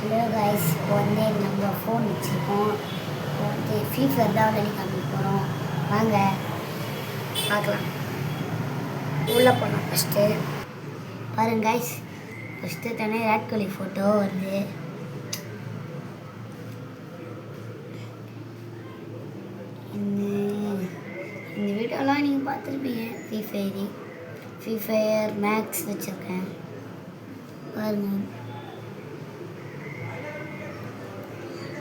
Hello guys, இப்போ வந்து நம்ம ஃபோன் வச்சுருக்கோம். இப்போ வந்து ஃப்ரீ ஃபயர் தான் விளையாடி காமிக்க போகிறோம். வாங்க பார்க்கலாம். உள்ளே போனோம். ஃபஸ்ட்டு பாருங்க கைஸ், ஃபஸ்ட்டு தானே விராட் கோலி ஃபோட்டோ வருது. இந்த வீடியோலாம் நீங்கள் பார்த்துருப்பீங்க. ஃப்ரீ ஃபயர் மேக்ஸ் வச்சுருக்கேன் பாருங்கள்.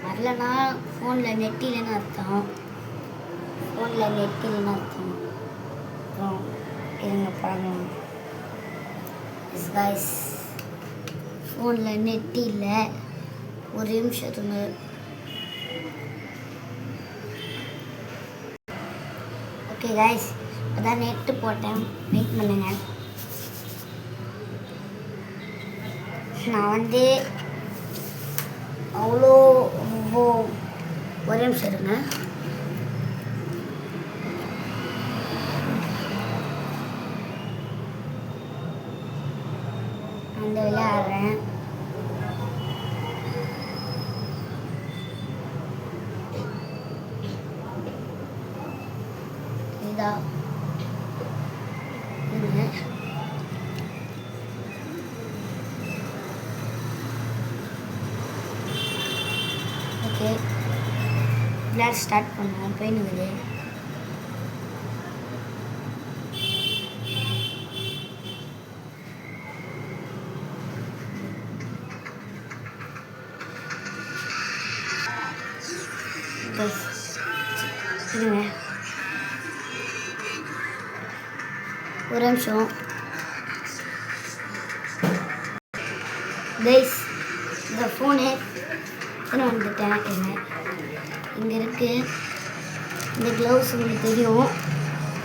வரலன்னா ஃபோனில் நெட் இல்லைன்னு அர்த்தம். அப்புறம் இருங்க பாருங்கள் கைஸ், ஃபோனில் நெட் இல்லை. ஒரு நிமிஷம் இருங்க. ஓகே கைஸ், அதான் நெட்டு போட்டேன். வெயிட் பண்ணுங்க. நான் வந்து அவ்வளோ ஒரே நிமிஷம் இருங்க. அந்த விளையாடுறேன். இதா ஓகே, விளையாட ஸ்டார்ட் பண்ணுவோம். போயினுக்குது. இருங்க ஒரு நிமிஷம் கைஸ். இந்த ஃபோனு வந்துட்டேன். இங்கே இருக்குது. இந்த க்ளவுஸ் உங்களுக்கு தெரியும்.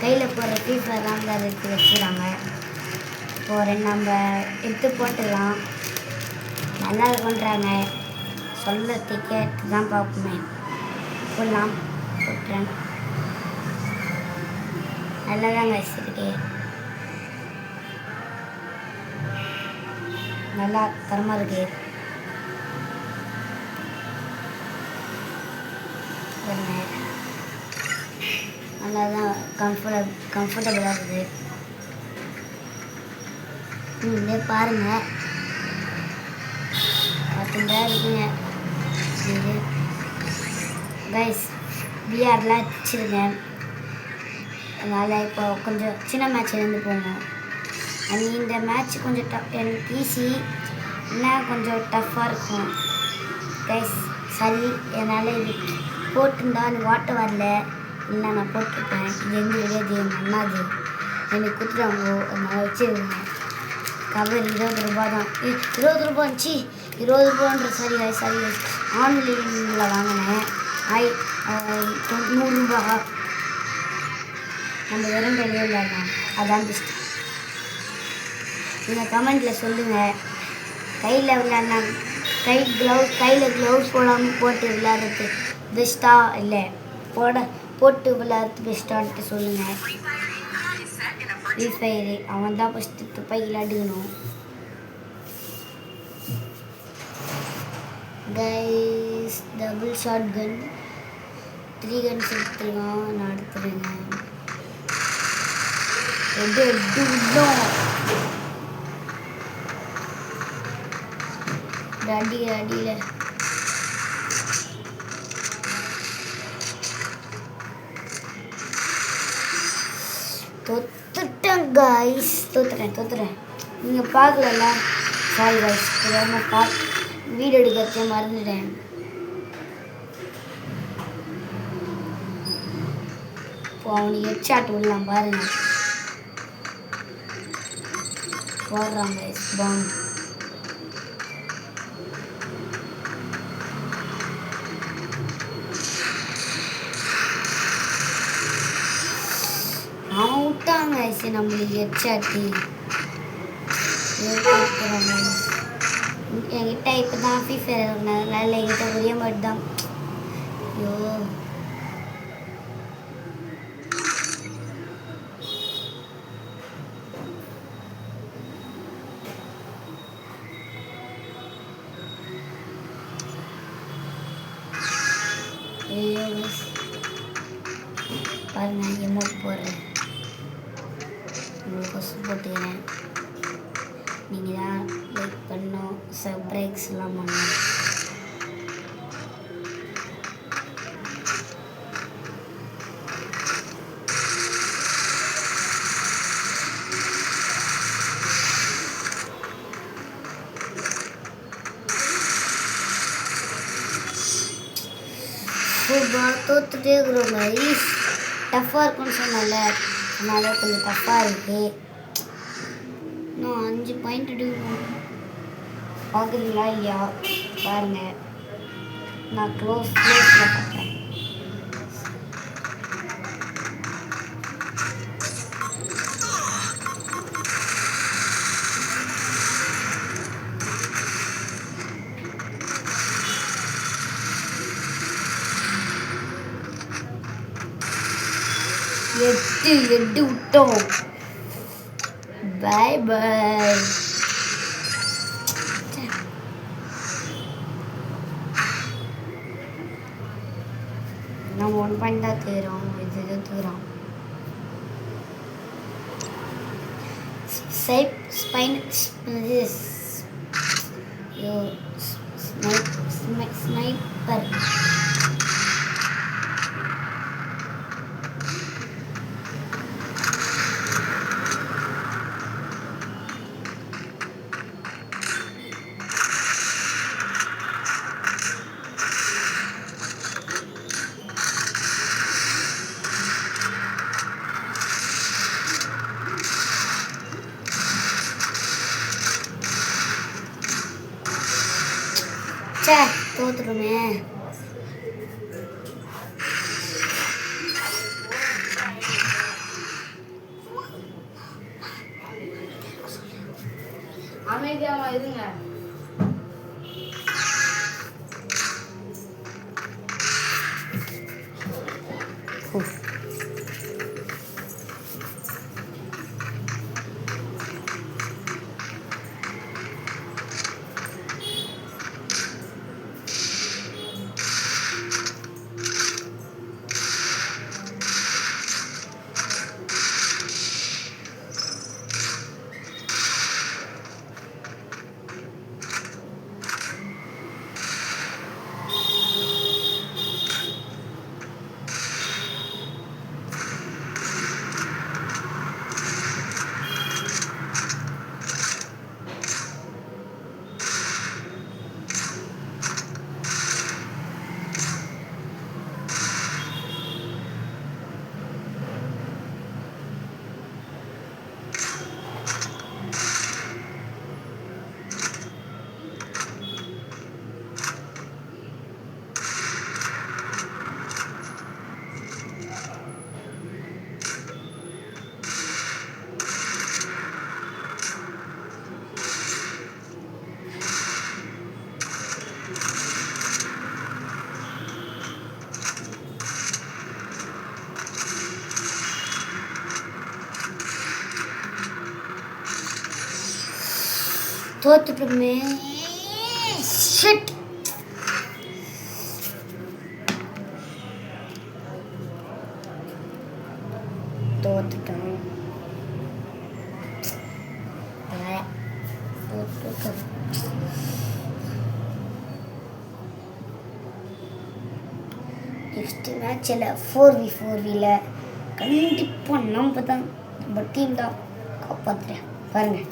கையில் போடுற ஃப்ரீ ஃபயர்லாம் அதை எடுத்து வச்சுக்கிறாங்க. இப்போ நம்ம எடுத்து போட்டுடலாம். நல்லா இருக்குன்றாங்க. சொல்ல டிக்கெட் தான் பார்ப்போமே. போடலாம். போட்டுறேன். நல்லா தான் வச்சுருக்கு. நல்லா தரமாக இருக்கு. நல்லா தான் கம்ஃபர்டபுளாக இருக்குது. நீங்களே பாருங்கள். பார்த்தீங்களா இருக்குங்க. இது கைஸ் பிஆர்லாம் வச்சுருக்கேன். அதனால் இப்போ கொஞ்சம் சின்ன மேட்ச் இருந்து போங்க. இந்த மேட்ச் கொஞ்சம் எனக்கு ஈஸி, இன்னும் கொஞ்சம் டஃப்பாக இருக்கும் கைஸ். சரி, என்னால் இது போட்டுருந்தா எனக்கு வாட்ட வரல. இல்லை நான் போட்டிருப்பேன். இது எங்களுக்கு எங்கள் அண்ணாது எனக்கு கொடுத்துட்டாங்க. அதனால் வச்சுருங்க. கவர் 20 ரூபா தான். 20 ரூபா இருந்துச்சு. 20 ரூபான்ற சரி ஆன்லைனில் வாங்கினேன். 100 ரூபா. நம்ம வெறும் கையில் விளையாடலாம். அதான் பெஸ்ட்டு. நீங்கள் கமெண்ட்டில் சொல்லுங்கள். கையில் விளையாடினா கையில் க்ளவுஸ் போடாமல் போட்டு விளையாடுறது பெஸ்ட்டா இல்லை போட்டு விளையாடுறது பெஸ்ட்டான்ட்டு சொல்லுங்கள். ஃப்ரீ ஃபயரு அவன் தான் ஃபஸ்ட்டு துப்பாக்கியில் அடிக்கணும். Guys, double shot gun 3 guns எடுத்துருக்கான். நான் எடுத்துருங்க. அடியில் தொத்துட்டேன் கைஸ். தோத்துறேன். நீங்கள் பார்க்கல. சாரி கைஸ், வீடியோ எடுக்கிறதே மறந்துட்டேன். இப்போ அவனுக்கு ஹெட்ஷாட் விடலாம் பாருங்கள். போடுறான் கைஸ் பாம். அவன் விட்டாங்க கைஸ் நம்மளுக்கு ஹெட்ஷாட்டு. என்கிட்ட இப்போ தான் ஃப்ரீ ஃபயர் நல்ல என்கிட்ட ஒரே மாதிரி தான். ஐயோ, ஐயோ பாருங்க எமௌண்ட் போடுறேன், உங்களுக்கு போட்டுக்கிறேன். நீங்கள் தான் லைக் பண்ணோம், சப்ஸ்கிரைப்ஸ்லாம் பண்ணோம். தோத்துட்டே இருக்கிறோம் கைஸ். டஃப்பாக இருக்குன்னு சொன்னால, அதனால கொஞ்சம் டஃப்பாக இருக்குது. இன்னும் 5 பாயிண்ட் எடுக்கணும். பார்க்குறீங்களா இல்லையா பாருங்கள், நான் க்ளோஸில் பார்க்குறேன். எட்டு விட்டோம். பாய் பாய். நம்ம 1 பாயிண்ட் தான் தூரம், இது தூரம். ஸ்னைப்பர் தோத்துருமே. அமைதியாமா இருங்க. தோத்துட்டுமே. ஷிட். தோத்துட்டோம். நெக்ஸ்ட் மேட்சில் 4v4ல கண்டிப்பாக நம்ம டீம் தான் காப்பாற்றுறேன் பாருங்கள்.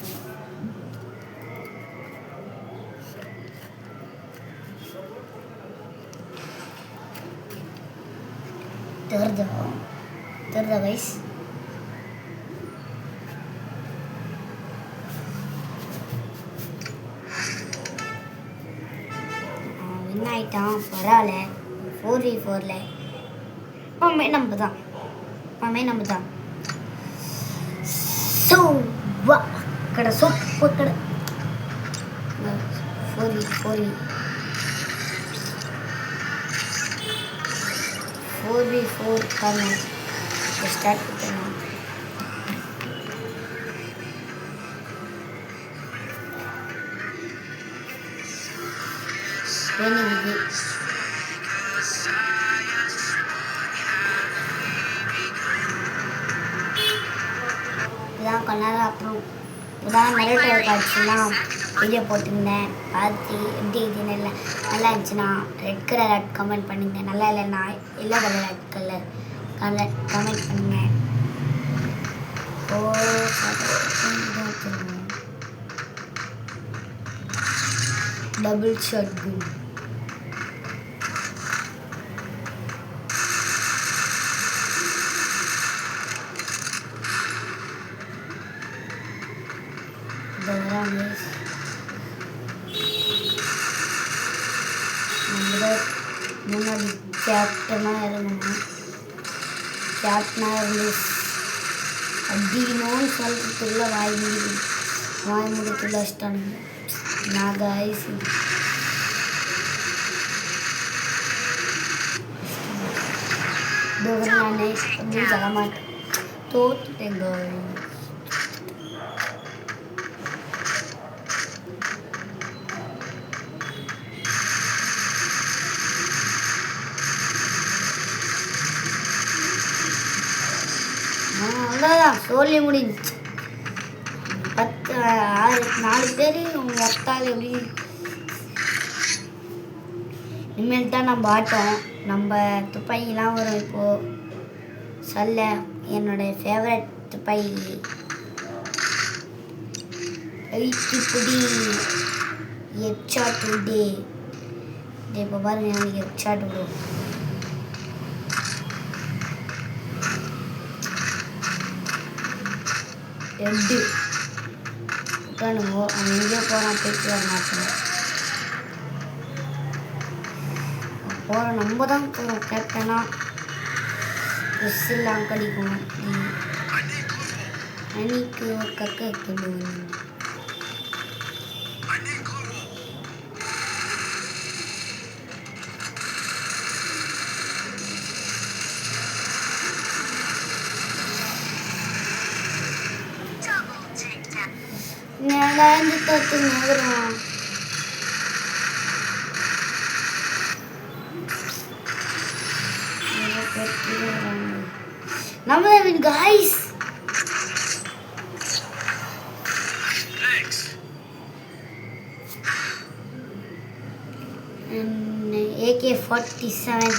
தெரியுதா கைஸ்? வின் ஆகிட்டான், பரவாயில்ல. 4v4ல எப்பவுமே நம்ம தான். ஸோ வா கடை சூப்பர் கடை 4v4 करना स्टार्ट करना। இப்போதான் கொஞ்ச நேரம் அப்புறம் இப்போதான் நரேட்டோ காட்சிலாம் வீடியோ போட்டிருந்தேன். பார்த்து எப்படி இதுன்னு இல்லை நல்லா இருந்துச்சுன்னா ரெட் கலர் கமெண்ட் பண்ணுங்க. நல்லா இல்லைன்னா yellow colour red colour comment பண்ணுங்க. ஓ டபுள் ஷாட் கன் முன்னாடி கேப்டனாக இருந்தேன். கேப்டனாக இருந்து அப்படின்னோன்னு சொல்கிறதுக்குள்ள வாய் முடித்து வச்சிட்டானுங்க. நான் காய்ஸ் நான் அப்படின்னு சொல்ல மாட்டேன். தோத்துட்டேங்க. அவ்வளோதான் சொல்லி முடிஞ்சு. 4 பேர் ஒத்தால் எப்படி இனிமேல் தான் நம்ம ஆட்டோம். நம்ம துப்பாக்கிலாம் வரும். இப்போது சொல்ல என்னோடய ஃபேவரட் துப்பாக்கி 8 புடி ஹெட்ஷாட் டே. இப்போ பாருங்க எனக்கு ஹெட்ஷாட் விடும். ரெட்டு உட்காணுங்கோ அவன் எங்கேயோ போகிறான். போயிட்டு வர மாட்டேன். போகிறோம் நம்ம தான் போகிறோம். கேப்டனாக ட்ரெஸ் எல்லாம் கிடைக்கும். அன்னைக்கு ஒரு கக்க சொல்லுவேன். நடந்து தத்து நகரம் நம்ம guys AK-47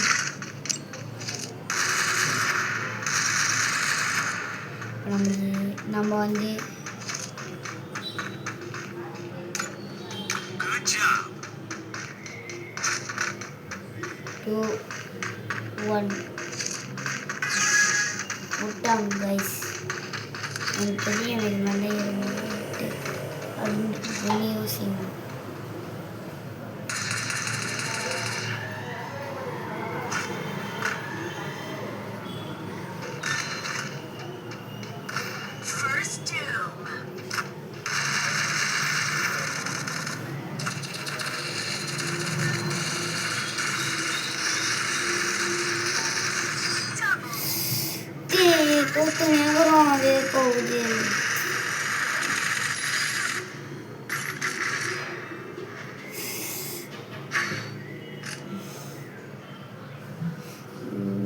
நம்ம வந்து விட்டாங்க கைஸ். எனக்கு தெரியும் எனக்கு நல்லா இருந்துட்டு அப்படின்னு யோசிக்கணும். போட்டு நேரம் அதே போகுது.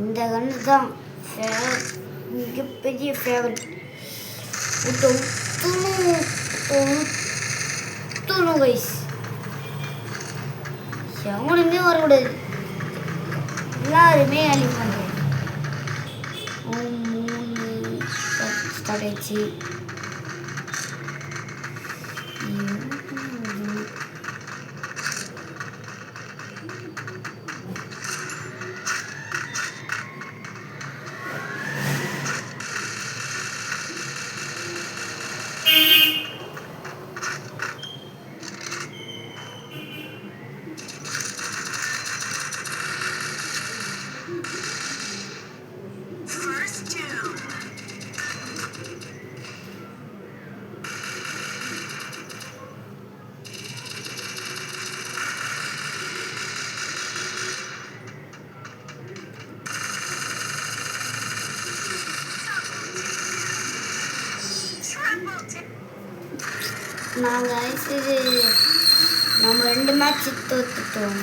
இந்த கண்ணு தான் மிகப்பெரிய ஃபேவரட். வயசு எவனுமே வரக்கூடாது. எல்லாருமே அழி பண்ணுறேன். ஸ்டார்ட் ஆயிடுச்சு. நாங்கள் இது நம்ம 2 மேட்ச் தோத்துட்டோம்.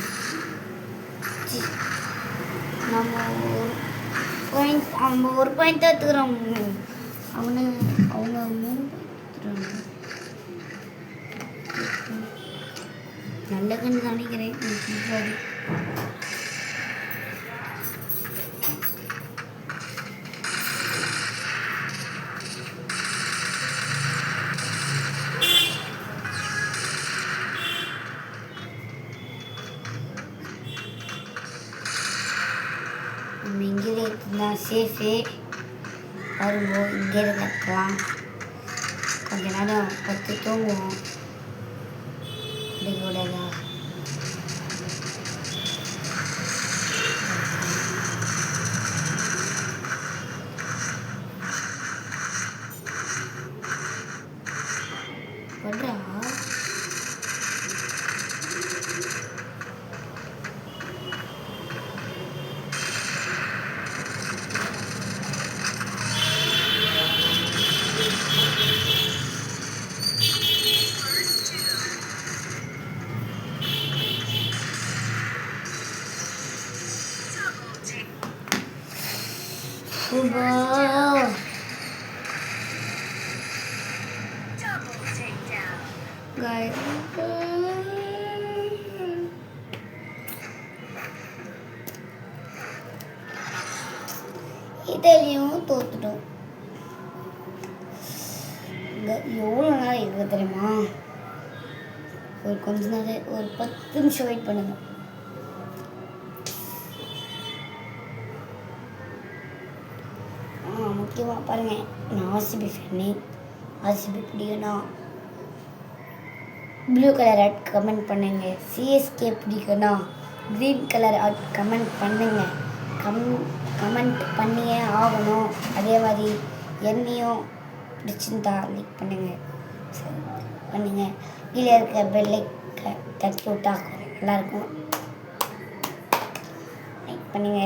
நம்ம ஒரு பாயிண்ட் தோத்துக்கிறோம். அவங்க 3 நல்ல கண்ணு நினைக்கிறேன். நம்ம இங்கே இருந்தால் சேஃபு. வரும்போது இங்கே இருக்கலாம். கொஞ்ச நேரம் பத்து தூங்குவோம். கூடதா படுறா இதுலேயும் தோத்துட்டோம். எவ்வளோ நேரம் இருக்குது தெரியுமா? ஒரு கொஞ்ச நேரம் ஒரு 10 நிமிஷம் வெயிட் பண்ணுங்க. முக்கியமாக பாருங்கள், நான் ஆர்சிபி ஃபேனு. ஆர்சிபி பிடிக்குன்னா ப்ளூ கலர் ஆட் கமெண்ட் பண்ணுங்க. சிஎஸ்கே பிடிக்குன்னா க்ரீன் கலர் ஆட் கமெண்ட் பண்ணுங்க. கமெண்ட் பண்ணியே ஆகணும். அதே மாதிரி என்னையும் பிடிச்சிருந்தா லைக் பண்ணுங்க, பண்ணுங்க. கீழே இருக்க பெல்லை தட்டி விட்டா நல்லாயிருக்கும். லைக் பண்ணுங்க.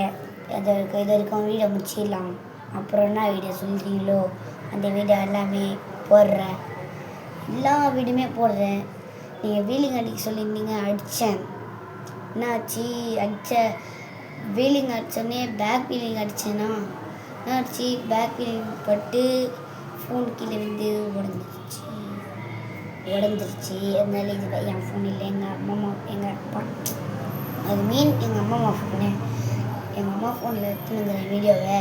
இது வரைக்கும் வீடியோ முடிச்சிடலாம். அப்புறம் என்ன வீடியோ சொல்கிறீங்களோ அந்த வீடியோ எல்லாமே போடுறேன். எல்லா வீடியோமே போடுறேன். நீங்கள் வீலிங் அடிக்க சொல்லியிருந்தீங்க, அடித்தேன். என்னாச்சு? வீலிங் அடித்தோடனே பேக் வீலிங் அடித்தேன்னா என்னாச்சு? பேக் வீலிங் பட்டு ஃபோன் கீழே வந்து உடஞ்சிருச்சு. அதனால இது என் ஃபோன் இல்லை, எங்கள் அப்பா, அது மீன் எங்கள் அம்மா ஃபோனு. எங்கள் அம்மா ஃபோனில் எடுத்துனுங்கிற வீடியோவை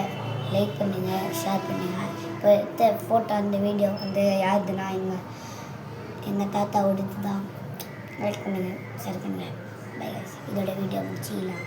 லைக் பண்ணுங்கள், ஷேர் பண்ணுங்கள். இப்போ எடுத்த ஃபோட்டோ அந்த வீடியோ வந்து யாருதுன்னா எங்கள் தாத்தா ஓடிட்டு தான். லைக் பண்ணுங்கள், ஷேர் பண்ணுங்கள். Bye guys. இதோட வீடியோ முடிச்சிக்கலாம்.